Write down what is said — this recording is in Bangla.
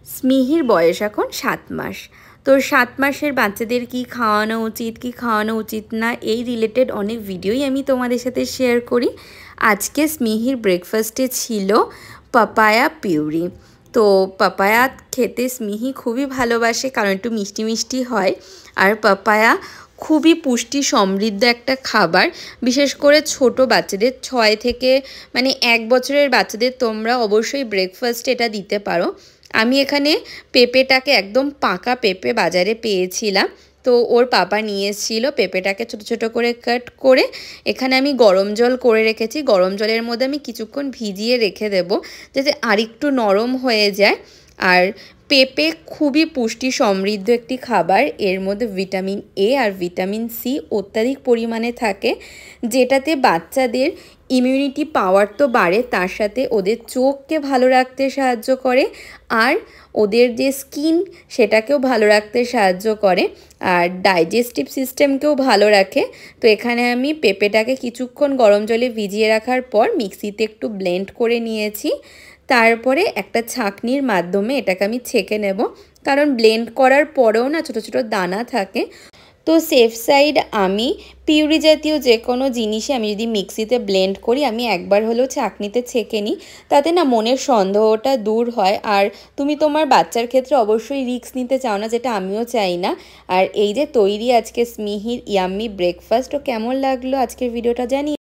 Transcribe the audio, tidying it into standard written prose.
স্মিহির বয়স এখন 7 মাস। তো 7 মাসের বাচ্চাদের কি খাওয়ানো উচিত কি খাওয়ানো উচিত না এই রিলেটেড অনেক ভিডিওই আমি তোমাদের সাথে শেয়ার করি। আজকে স্মিহির ব্রেকফাস্টে ছিল পাপায়া পিউরি। তো পাপায়া খেতে স্মিহি খুবই ভালোবাসে, কারণ একটু মিষ্টি মিষ্টি হয়। আর পাপায়া খুবই পুষ্টি সমৃদ্ধ একটা খাবার, বিশেষ করে ছোট বাচ্চাদের 6 থেকে 1 বছরের বাচ্চাদের তোমরা অবশ্যই ব্রেকফাস্টে এটা দিতে পারো। আমি এখানে পেঁপেটাকে একদম পাকা পেঁপে বাজারে পেয়েছিলাম, তো ওর পাপা নিয়ে এসেছিলো। পেঁপেটাকে ছোট ছোট করে কাট করে এখানে আমি গরম জল করে রেখেছি। গরম জলের মধ্যে আমি কিছুক্ষণ ভিজিয়ে রেখে দেব যাতে আরেকটু নরম হয়ে যায়। আর পেঁপে খুবই পুষ্টি সমৃদ্ধ একটি খাবার। এর মধ্যে ভিটামিন এ আর ভিটামিন সি অত্যাধিক পরিমাণে থাকে, যেটাতে বাচ্চাদের ইমিউনিটি পাওয়ার তো বাড়ে, তার সাথে ওদের চোখকে ভালো রাখতে সাহায্য করে আর ওদের যে স্কিন সেটাকেও ভালো রাখতে সাহায্য করে আর ডাইজেস্টিভ সিস্টেমকেও ভালো রাখে। তো এখানে আমি পেঁপেটাকে কিছুক্ষণ গরম জলে ভিজিয়ে রাখার পর মিক্সিতে একটু ব্লেন্ড করে নিয়েছি। তারপরে একটা ছাঁকনির মাধ্যমে এটাকে আমি ছেঁকে নেব, কারণ ব্লেন্ড করার পরেও না ছোটো ছোটো দানা থাকে। তো সেফ সাইড আমি পিউরি জাতীয় যে কোনো জিনিসে আমি যদি মিক্সিতে ব্লেন্ড করি আমি একবার হলেও ছাঁকনিতে ছেঁকে নিই, তাতে না মনের সন্দেহটা দূর হয়। আর তুমি তোমার বাচ্চার ক্ষেত্রে অবশ্যই রিস্ক নিতে চাও না, যেটা আমিও চাই না। আর এই যে তৈরি আজকে স্মিহির ইয়াম্মি ব্রেকফাস্ট, ও কেমন লাগলো আজকের ভিডিওটা জানি।